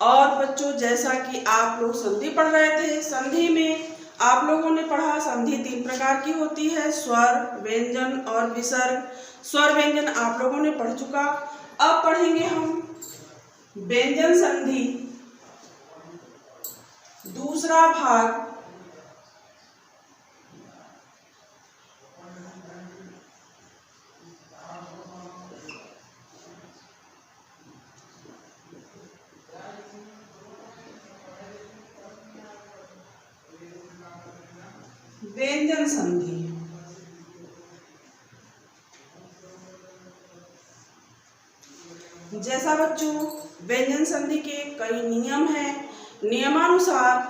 और बच्चों, जैसा कि आप लोग संधि पढ़ रहे थे, संधि में आप लोगों ने पढ़ा संधि 3 प्रकार की होती है, स्वर, व्यंजन और विसर्ग। स्वर व्यंजन आप लोगों ने पढ़ चुका। अब पढ़ेंगे हम व्यंजन संधि दूसरा भाग। व्यंजन संधि। जैसा बच्चों, व्यंजन संधि के कई नियम हैं। नियमानुसार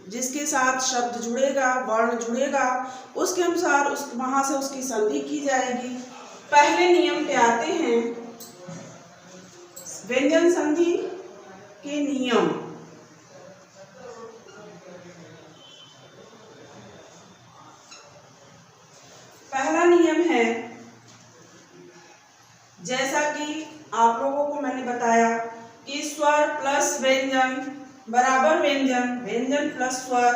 जिसके साथ शब्द जुड़ेगा, वर्ण जुड़ेगा, उसके अनुसार वहां से उसकी संधि की जाएगी। पहले नियम पे आते हैं व्यंजन संधि के नियम। पहला नियम है, जैसा कि आप लोगों को मैंने बताया कि स्वर प्लस व्यंजन बराबर व्यंजन, व्यंजन प्लस स्वर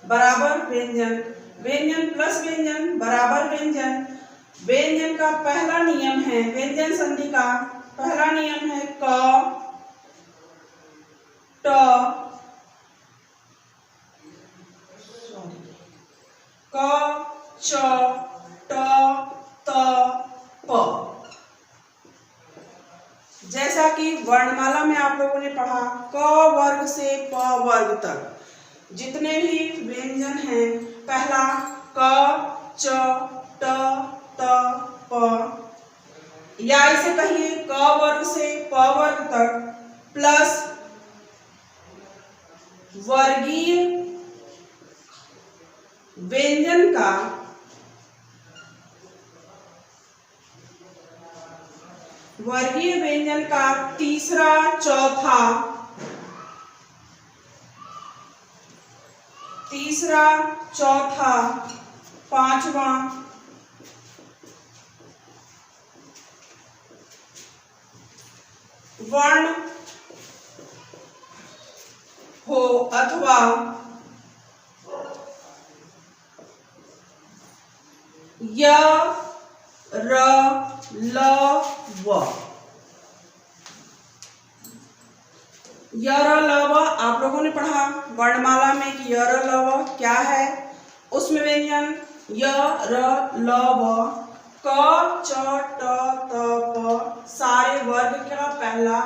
बराबर व्यंजन, व्यंजन प्लस व्यंजन बराबर व्यंजन। व्यंजन का पहला नियम है, व्यंजन संधि का पहला नियम है क, ट, क, च, ट, त, प। जैसा कि वर्णमाला में आप लोगों ने पढ़ा, क वर्ग से प वर्ग तक जितने भी व्यंजन हैं, पहला क, च, ट, त, प, या इसे कहिए क वर्ग से प वर्ग तक प्लस वर्गीय व्यंजन का तीसरा, चौथा, पांचवा वर्ण हो अथवा य, र, ल, व। य, र, ल, व आप लोगों ने पढ़ा वर्णमाला में कि य, र, ल, व क्या है। उसमें व्यंजन य, र, ल, व, क, च, ट, त, प सारे वर्ग का पहला,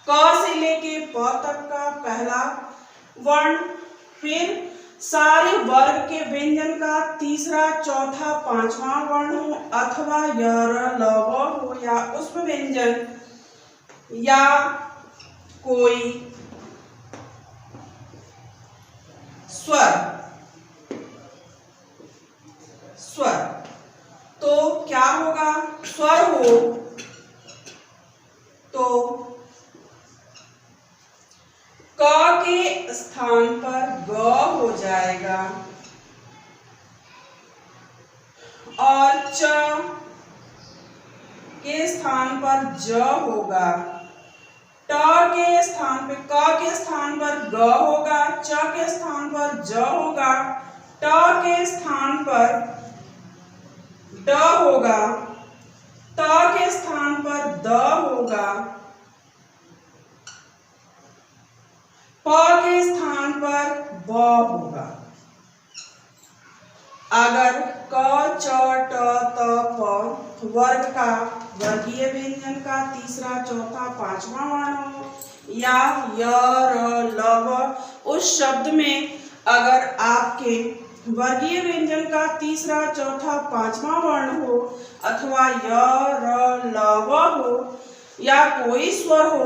क से लेके प तक का पहला वर्ण, फिर सारे वर्ग के व्यंजन का तीसरा, चौथा, पांचवा वर्ण हो अथवा य, र, ल, व हो, या उसमें व्यंजन या कोई स्वर। तो क्या होगा, स्वर हो तो क के स्थान पर ग हो जाएगा और च के स्थान पर ज होगा, ट के स्थान पे क के स्थान पर ग होगा, च के स्थान पर ज होगा, ट के स्थान पर ड होगा, त के स्थान पर द होगा, प के स्थान पर ब होगा। अगर क, च, ट, त, प वर्ग का वर्गीय व्यंजन का तीसरा, चौथा, पांचवा वर्ण हो या य, र, ल, व उस शब्द में अगर आपके वर्गीय व्यंजन का तीसरा, चौथा, पांचवा वर्ण हो अथवा य, र, ल, व हो या कोई स्वर हो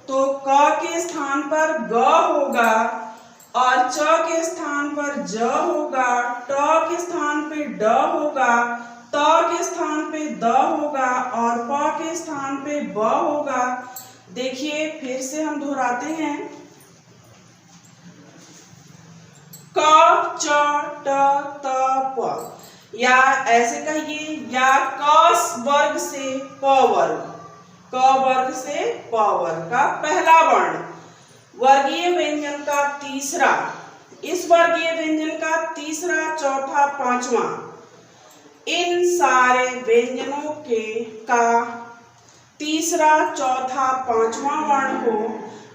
तो क के स्थान पर ग होगा और च के स्थान पर ज होगा, ट के स्थान पे ड होगा, त के स्थान पे द होगा और प के स्थान पे ब होगा। देखिए फिर से हम दोहराते हैं, क, च, ट, त, प, या ऐसे कहिए या क वर्ग से प वर्ग, क वर्ग से प वर्ग का पहला वर्ण वर्गीय व्यंजन का तीसरा, इस वर्गीय व्यंजन का तीसरा, चौथा, पांचवा, इन सारे व्यंजनों के का तीसरा, चौथा, पांचवा वर्ण हो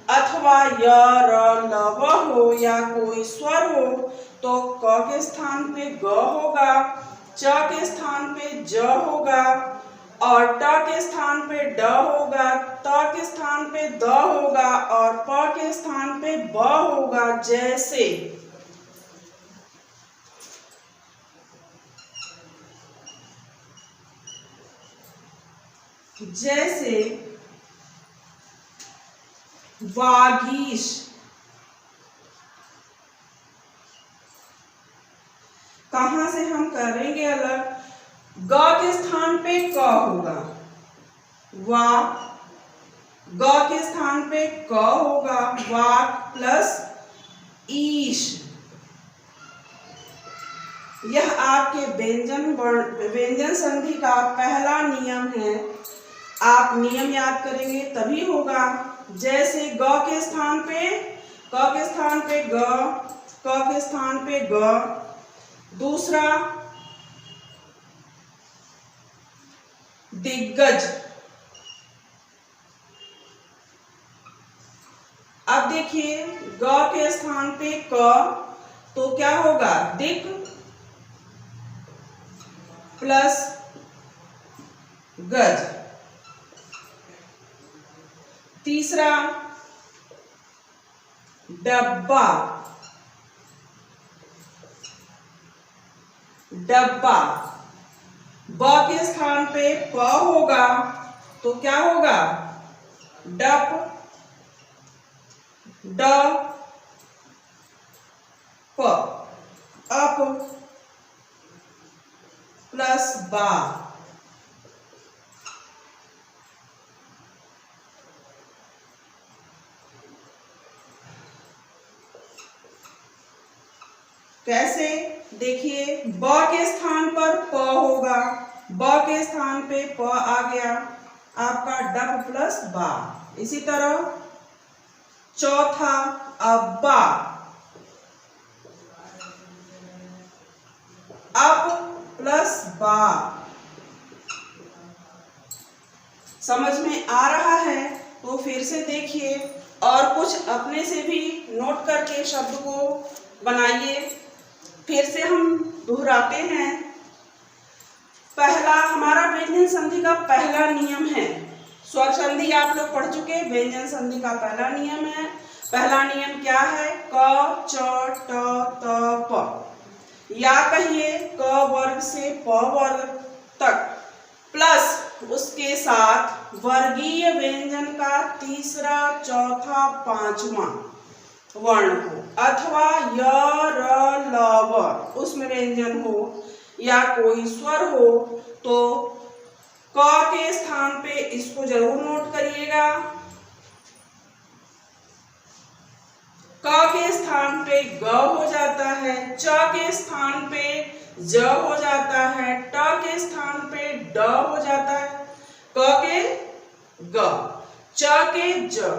अथवा य, र, ल, व हो या कोई स्वर हो तो क के स्थान पे ग होगा, च के स्थान पे ज होगा और ट के स्थान पे ड होगा, त के स्थान पे द होगा और प के स्थान पे ब होगा। जैसे वागीश, कहां से हम करेंगे अलग, ग के स्थान पे क होगा, वा, ग के स्थान पे क होगा, वाक प्लस ईश। यह आपके व्यंजन संधि का पहला नियम है। आप नियम याद करेंगे तभी होगा। जैसे ग के स्थान पे, क के स्थान पे ग, क के स्थान पे ग। दूसरा दिग्गज, अब देखिए ग के स्थान पे क तो क्या होगा, दिक प्लस गज। तीसरा डब्बा, डब्बा, ब के स्थान पे प होगा तो क्या होगा, डप, ड, प, अप प्लस बा। कैसे, देखिए ब के स्थान पर प होगा, ब के स्थान पे प आ गया आपका डब प्लस बा। इसी तरह चौथा अब्बा, अब प्लस बा। समझ में आ रहा है तो फिर से देखिए और कुछ अपने से भी नोट करके शब्द को बनाइए। फिर से हम दोहराते हैं। पहला हमारा व्यंजन संधि का पहला नियम है, स्वर संधि आप लोग पढ़ चुके, व्यंजन संधि का पहला नियम है। पहला नियम क्या है, क, च, ट, त, प, या कहिए क वर्ग से प वर्ग तक प्लस उसके साथ वर्गीय व्यंजन का तीसरा, चौथा, पांचवा वर्ण हो अथवा य, र, ल, व उसमें व्यंजन हो या कोई स्वर हो तो क के स्थान पे इसको जरूर नोट करिएगा। क के स्थान पे ग हो जाता है, च के स्थान पे ज हो जाता है, ट के स्थान पे ड हो जाता है, क के ग, च के ज,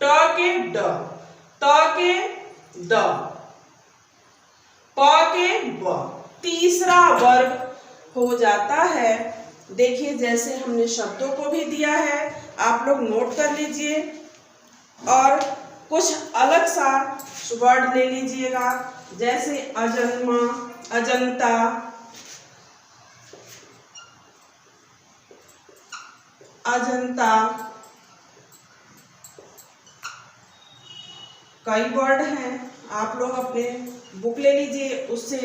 ट के ड, त के द, प के ब, तीसरा वर्ग हो जाता है। देखिए जैसे हमने शब्दों को भी दिया है, आप लोग नोट कर लीजिए और कुछ अलग सा वर्ड ले लीजिएगा। जैसे अजन्मा, अजंता, अजंता, कई वर्ड हैं, आप लोग अपने बुक ले लीजिए, उससे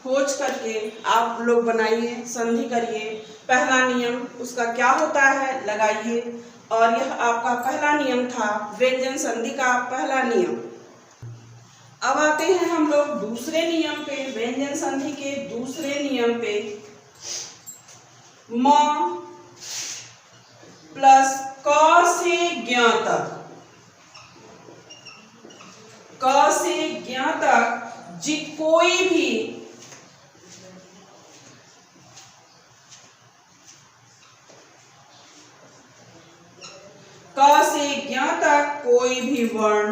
खोज करके आप लोग बनाइए, संधि करिए। पहला नियम उसका क्या होता है लगाइए। और यह आपका पहला नियम था व्यंजन संधि का पहला नियम। अब आते हैं हम लोग दूसरे नियम पे, व्यंजन संधि के दूसरे नियम पे। म प्लस क से ज्ञ तक, क से ज्ञ तक कोई भी क से ज्ञ तक कोई भी वर्ण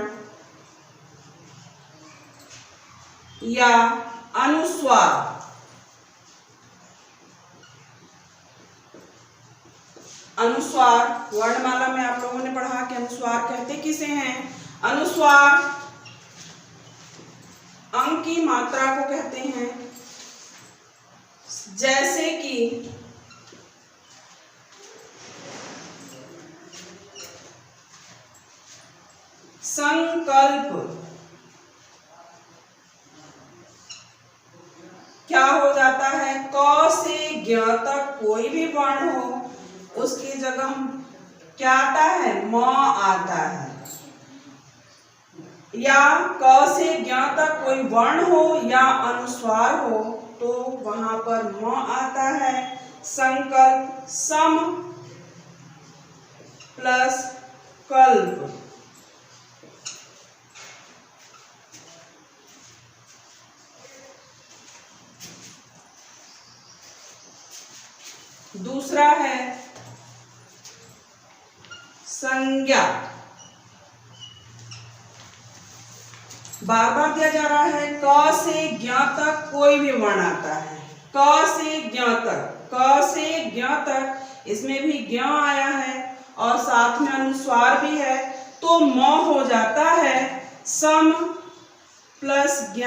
या अनुस्वार। अनुस्वार वर्णमाला में आप लोगों ने पढ़ा कि अनुस्वार कहते किसे हैं। अनुस्वार अंग की मात्रा को कहते हैं, जैसे कि संकल्प। क्या हो जाता है, क से ज्ञ तक कोई भी वर्ण हो उसकी जगह क्या आता है, म आता है। या क से ज्ञ तक कोई वर्ण हो या अनुस्वार हो तो वहां पर म आता है। संकल्प सम प्लस कल्प। दूसरा है संज्ञा। बार बार दिया जा रहा है, क से ज्ञ तक कोई भी वर्ण आता है। क से ज्ञ तक, क से ज्ञ तक, इसमें भी ज्ञ आया है और साथ में अनुस्वार भी है तो म हो जाता है सम प्लस ज्ञ,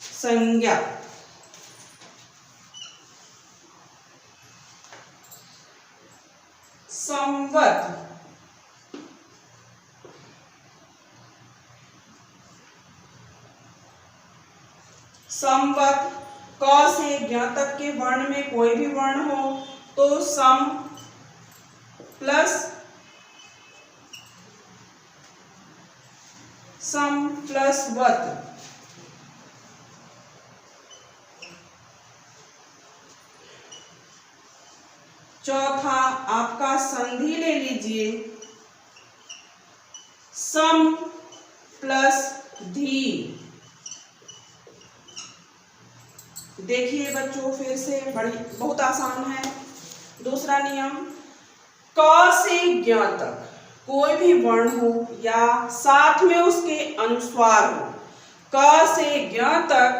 संज्ञा। संवत। संवत क से ज्ञ तक के वर्ण में कोई भी वर्ण हो तो सम प्लस वत। चौथा आपका संधि ले लीजिए, सम प्लस धी। देखिए बच्चों फिर से बहुत आसान है। दूसरा नियम, क से ज्ञ तक कोई भी वर्ण हो या साथ में उसके अनुस्वार हो। क से ज्ञ तक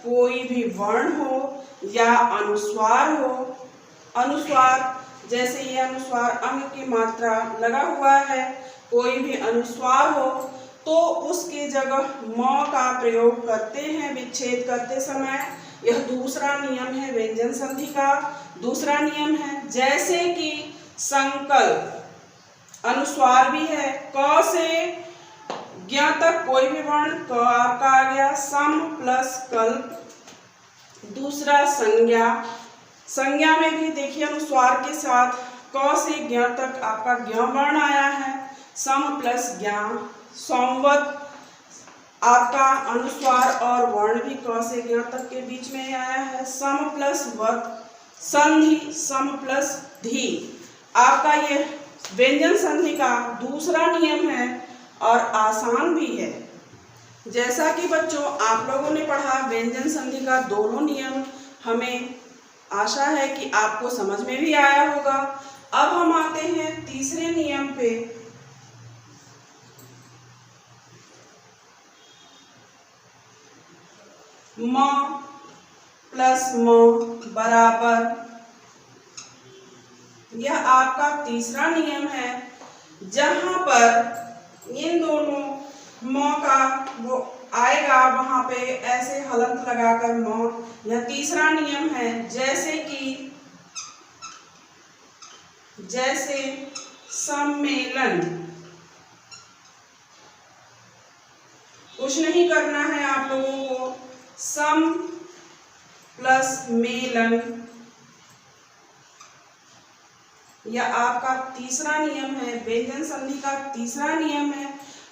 कोई भी वर्ण हो या अनुस्वार हो। अनुस्वार जैसे ये अनुस्वार अंग की मात्रा लगा हुआ है, कोई भी अनुस्वार हो तो उसकी जगह म का प्रयोग करते हैं विच्छेद करते समय। यह दूसरा नियम है व्यंजन संधि का। दूसरा नियम है, जैसे कि संकल्प अनुस्वार भी है, क से ज्ञ तक कोई भी वर्ण, क आपका आ गया सम प्लस कल्प। दूसरा संज्ञा। संज्ञा में भी देखिए अनुस्वार के साथ क से ज्ञ तक आपका ज्ञ वर्ण आया है, सम प्लस ज्ञा। संवत आपका अनुस्वार और वर्ण भी क से ज्ञ तक के बीच में आया है, सम प्लस वत। संधि सम प्लस धी। आपका ये व्यंजन संधि का दूसरा नियम है और आसान भी है। जैसा कि बच्चों आप लोगों ने पढ़ा व्यंजन संधि का दोनों नियम, हमें आशा है कि आपको समझ में भी आया होगा। अब हम आते हैं तीसरे नियम पे। म प्लस म बराबर, यह आपका तीसरा नियम है जहां पर इन दोनों म का वो आएगा वहां पे ऐसे हलंत लगाकर म। यह तीसरा नियम है। जैसे सम्मेलन। कुछ नहीं करना है आप लोगों को, सम प्लस मेलन, यह आपका तीसरा नियम है, व्यंजन संधि का तीसरा नियम है।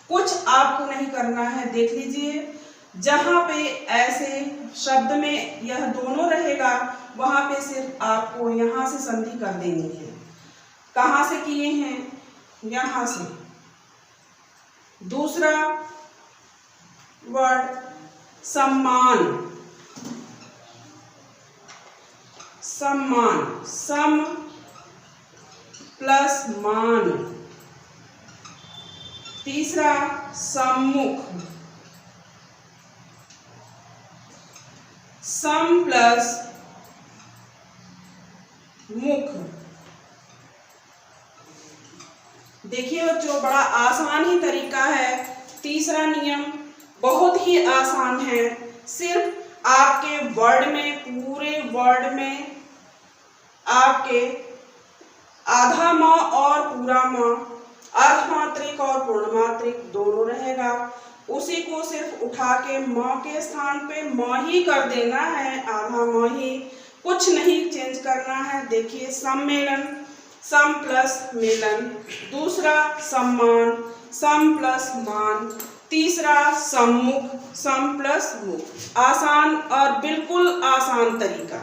कुछ आपको नहीं करना है, देख लीजिए जहां पे ऐसे शब्द में यह दोनों रहेगा वहां पे सिर्फ आपको यहां से संधि कर देनी है। कहां से किए हैं, यहां से। दूसरा वर्ड सम्मान। सम्मान सम प्लस मान। तीसरा सम्मुख, सम प्लस मुख। देखिए बच्चों, बड़ा आसान ही तरीका है। तीसरा नियम बहुत ही आसान है। सिर्फ आपके वर्ड में, पूरे वर्ड में आपके आधा म और पूरा म, अर्धमात्रिक और पूर्णमात्रिक दोनों रहेगा। उसी को सिर्फ उठा के म के स्थान पे म ही कर देना है, आधा म ही, कुछ नहीं चेंज करना है। देखिए, सम्मेलन, सम प्लस मेलन। दूसरा सम्मान, सम प्लस मान। तीसरा सम्मुख, सम प्लस मुख। आसान और बिल्कुल आसान तरीका।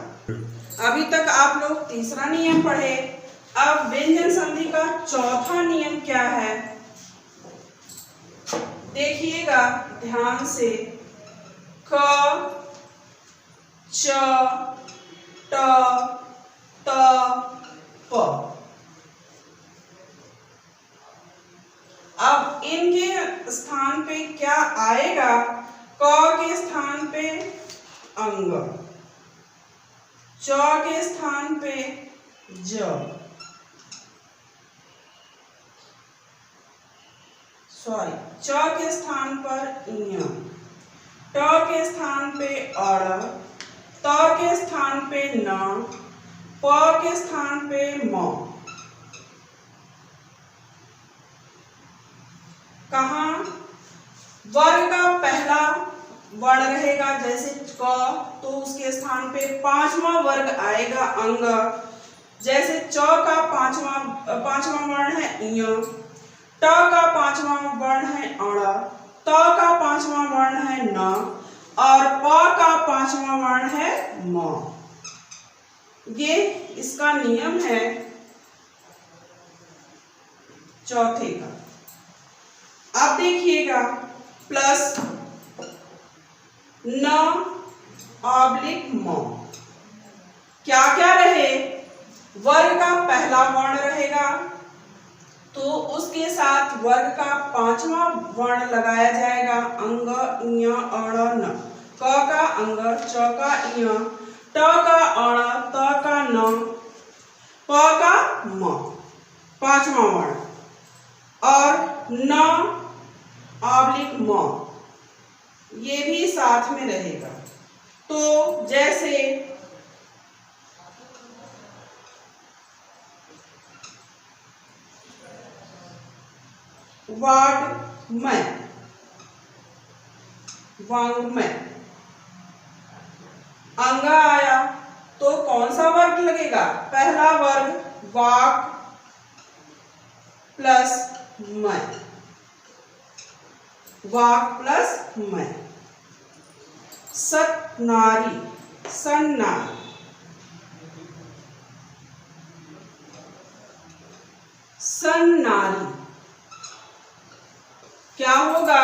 अभी तक आप लोग तीसरा नियम पढ़े। अब व्यंजन संधि का चौथा नियम क्या है, देखिएगा ध्यान से। क, च, ट, त, प। अब इनके स्थान पे क्या आएगा? क के स्थान पे अंग, च के स्थान पे ज, च के स्थान पर ञ, ट के स्थान पे अड़, त के स्थान पे न, प के स्थान पे म। कहाँ? वर्ग का पहला वर्ण रहेगा, जैसे क, तो उसके स्थान पे पांचवा वर्ग आएगा अंग। जैसे च का पांचवा वर्ण है ञ, ट का पांचवा वर्ण है अण, त का पांचवा वर्ण है न, और प का पांचवा वर्ण है म। ये इसका नियम है चौथे का। अब देखिएगा, प्लस न ऑब्लिक म। क्या क्या रहे? वर्ग का पहला वर्ण रहेगा, तो उसके साथ वर्ग का पांचवा वर्ण लगाया जाएगा, अंग, ञ, अण, न। क का अंग, च का ञ, ट का अण, त का न, प का म, पांचवा वर्ण, और न ऑब्लिक म, ये भी साथ में रहेगा। तो जैसे वाङ्मय, वाङ्मय, अंग आया तो कौन सा वर्ग लगेगा? पहला वर्ग वाक प्लस मय, वाक प्लस मय। सतनारी, सन्नारी, सन्नारी। क्या होगा?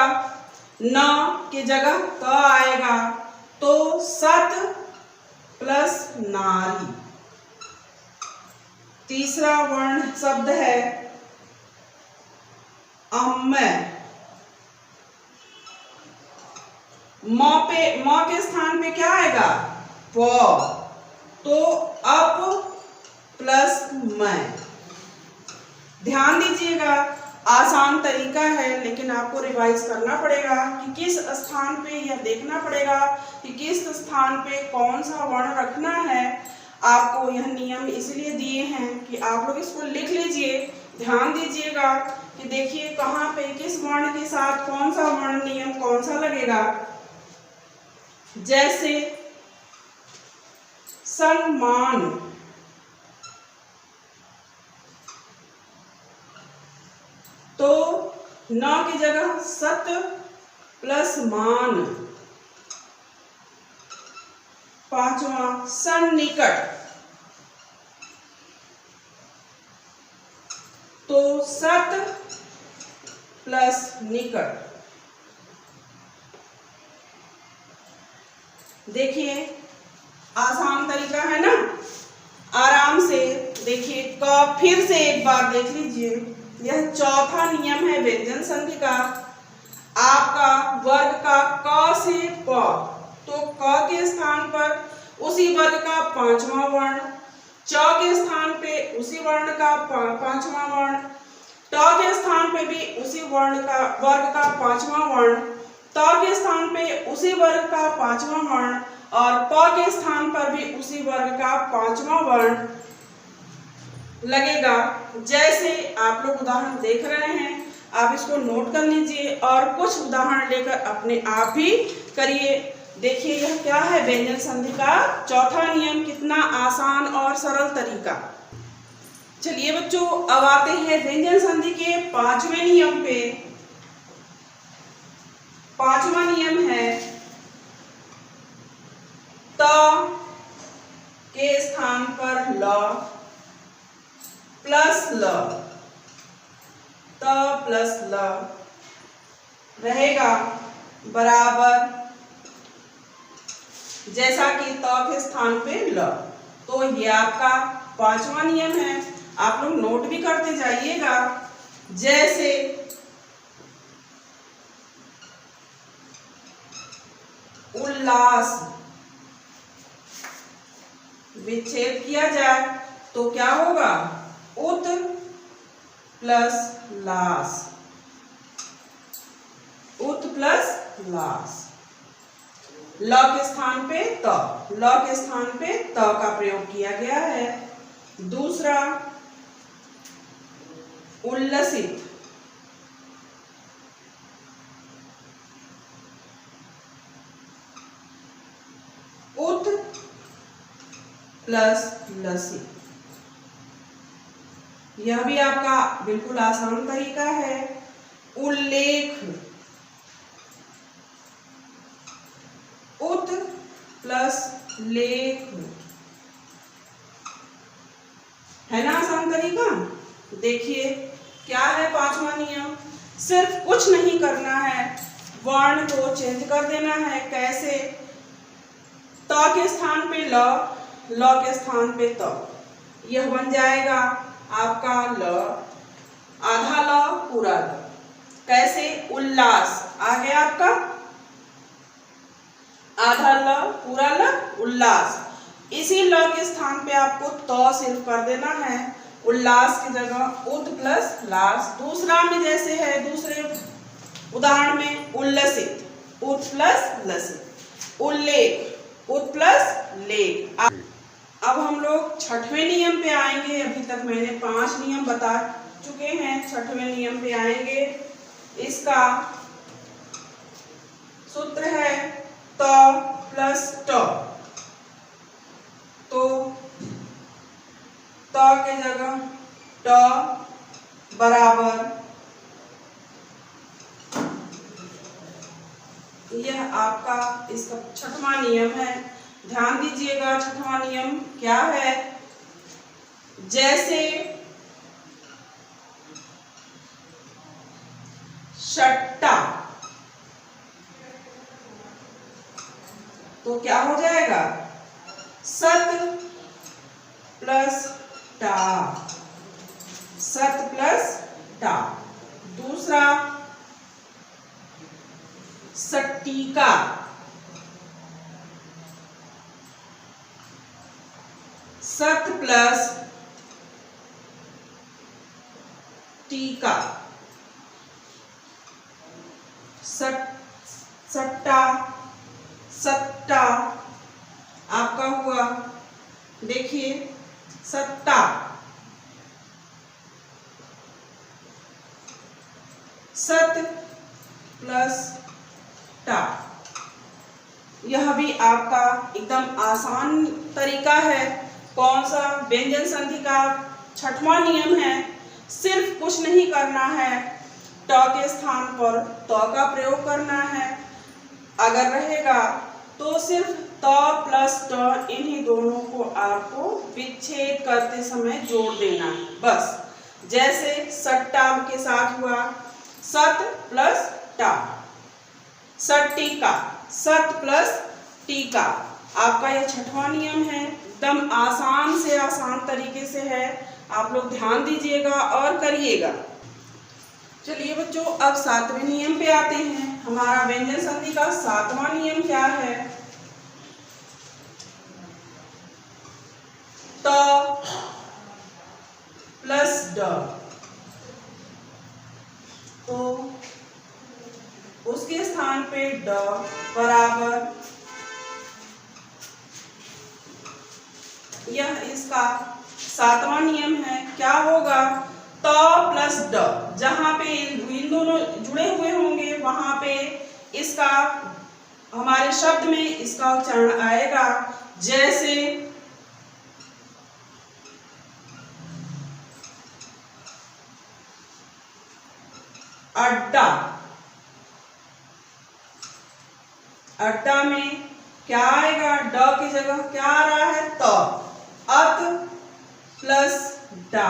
न की जगह क आएगा, तो सत प्लस नारी। तीसरा वर्ण शब्द है अम्मय। म के स्थान पे क्या आएगा? प, तो अप प्लस मय। ध्यान दीजिएगा, आसान तरीका है, लेकिन आपको रिवाइज करना पड़ेगा कि किस स्थान पे, यह देखना पड़ेगा कि किस स्थान पे कौन सा वर्ण रखना है। आपको यह नियम इसलिए दिए हैं कि आप लोग इसको लिख लीजिए। ध्यान दीजिएगा कि देखिए कहाँ पे किस वर्ण के साथ कौन सा वर्ण नियम कौन सा लगेगा। जैसे सम्मान, तो न की जगह सत प्लस मान। पांचवा सन्निकट, तो सत प्लस निकट। देखिए आसान तरीका है ना, आराम से देखिए। क फिर से एक बार देख लीजिए, यह चौथा नियम है व्यंजन संधि का। आपका वर्ग का क से प तो क के स्थान पर उसी वर्ग का पांचवा वर्ण, च के स्थान पे उसी वर्ण का पांचवा वर्ण, ट के स्थान पे भी उसी वर्ग का पांचवा वर्ण, त के स्थान पे उसी वर्ग का पांचवा वर्ण और प के स्थान पर भी उसी वर्ग का पांचवा वर्ण लगेगा। जैसे आप लोग उदाहरण देख रहे हैं, आप इसको नोट कर लीजिए और कुछ उदाहरण लेकर अपने आप भी करिए। देखिए यह क्या है, व्यंजन संधि का चौथा नियम। कितना आसान और सरल तरीका। चलिए बच्चों, अब आते हैं व्यंजन संधि के पांचवें नियम पे। पांचवा नियम है त के स्थान पर ल प्लस ल, त प्लस ल रहेगा बराबर जैसा कि त के स्थान पे ल। तो ये आपका पांचवा नियम है, आप लोग नोट भी करते जाइएगा। जैसे उल्लास विच्छेद किया जाए तो क्या होगा, उत प्लस लास, उत प्लस लास। ल के स्थान पे त, ल के स्थान पे त का प्रयोग किया गया है। दूसरा उल्लसित, उत प्लस लसित। यह भी आपका बिल्कुल आसान तरीका है। उल्लेख, उत प्लस लेख, है ना आसान तरीका। देखिए क्या है पांचवा नियम, सिर्फ कुछ नहीं करना है, वर्ण को चेंज कर देना है। कैसे, त के स्थान पे ल, ल के स्थान पे त, यह बन जाएगा आपका ल, आधा ल पूरा ल। कैसे, उल्लास आ गया आपका, आधा ल पूरा ल उल्लास। इसी ल के स्थान पे आपको त सिर्फ कर देना है, उल्लास की जगह उत प्लस लास। दूसरा में जैसे है, दूसरे उदाहरण में उल्लसित, उत प्लस लसित। उल्लेख, उत प्लस लेख। अब हम लोग छठवें नियम पे आएंगे। अभी तक मैंने 5 नियम बता चुके हैं, छठवें नियम पे आएंगे। इसका सूत्र है त प्लस ट। तो त के जगह ट बराबर, यह आपका इसका छठवां नियम है। ध्यान दीजिएगा छठवां नियम क्या है। जैसे सट्टा, तो क्या हो जाएगा, सत प्लस टा, सत प्लस टा। दूसरा सट्टिका, सत प्लस टीका। सट्टा, सट्टा आपका हुआ, देखिए सट्टा, सत प्लस टा। यह भी आपका एकदम आसान तरीका है। कौन सा, व्यंजन संधि का छठवां नियम है। सिर्फ कुछ नहीं करना है, ट के स्थान पर त का प्रयोग करना है। अगर रहेगा तो सिर्फ त प्लस ट, इन्हीं दोनों को आपको विच्छेद करते समय जोड़ देना है बस। जैसे सट्टा के साथ हुआ सत प्लस टा, सट्टिका, सत प्लस टीका। आपका यह छठवां नियम है, एकदम आसान से आसान तरीके से है। आप लोग ध्यान दीजिएगा और करिएगा। चलिए बच्चों, अब 7वें नियम पे आते हैं। हमारा व्यंजन संधि का 7वां नियम क्या है। त प्लस ड, तो उसके स्थान पे ड बराबर, यह इसका 7वां नियम है। क्या होगा? त प्लस ड, जहां पे इन दोनों जुड़े हुए होंगे वहां पे इसका, हमारे शब्द में इसका उच्चारण आएगा। जैसे अड्डा, अड्डा में क्या आएगा? ड की जगह क्या आ रहा है? त। अत प्लस डा,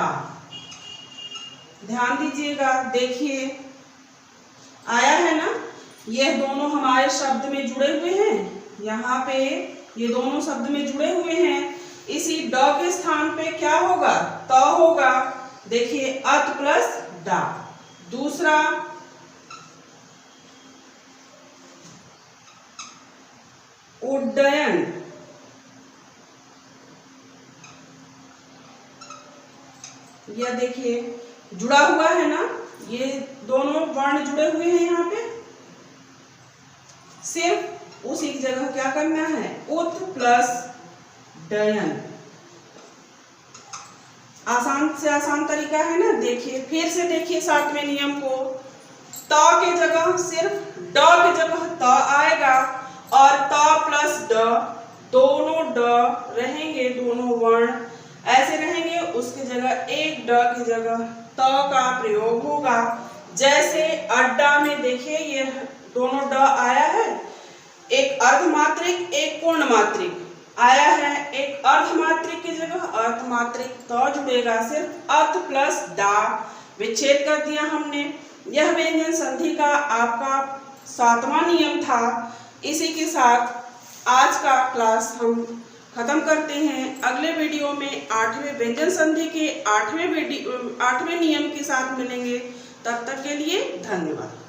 ध्यान दीजिएगा, देखिए आया है ना। ये दोनों हमारे शब्द में जुड़े हुए हैं, यहाँ पे ये दोनों शब्द में जुड़े हुए हैं। इसी ड के स्थान पे क्या होगा? त होगा। देखिए अत प्लस डा। दूसरा उड्डयन, यह देखिए जुड़ा हुआ है ना, ये दोनों वर्ण जुड़े हुए हैं। यहाँ पे सिर्फ उसी की जगह क्या करना है? उत प्लस डयन। आसान से आसान तरीका है ना। देखिए फिर से देखिए 7वें नियम को। त के जगह सिर्फ ड की जगह त आएगा और त प्लस ड, दोनों ड रहेंगे, दोनों वर्ण ऐसे रहेंगे, उसकी जगह एक ड की जगह त का प्रयोग होगा। जैसे अड्डा में देखिए ये दोनों ड आया है, एक अर्धमात्रिक एक पूर्ण मात्रिक आया है। एक अर्धमात्रिक की जगह अर्धमात्रिक त जुड़ेगा, सिर्फ अत प्लस डा विच्छेद कर दिया हमने। यह व्यंजन संधि का आपका 7वां नियम था। इसी के साथ आज का क्लास हम खत्म करते हैं। अगले वीडियो में 8वें व्यंजन संधि के 8वें नियम के साथ मिलेंगे। तब तक के लिए धन्यवाद।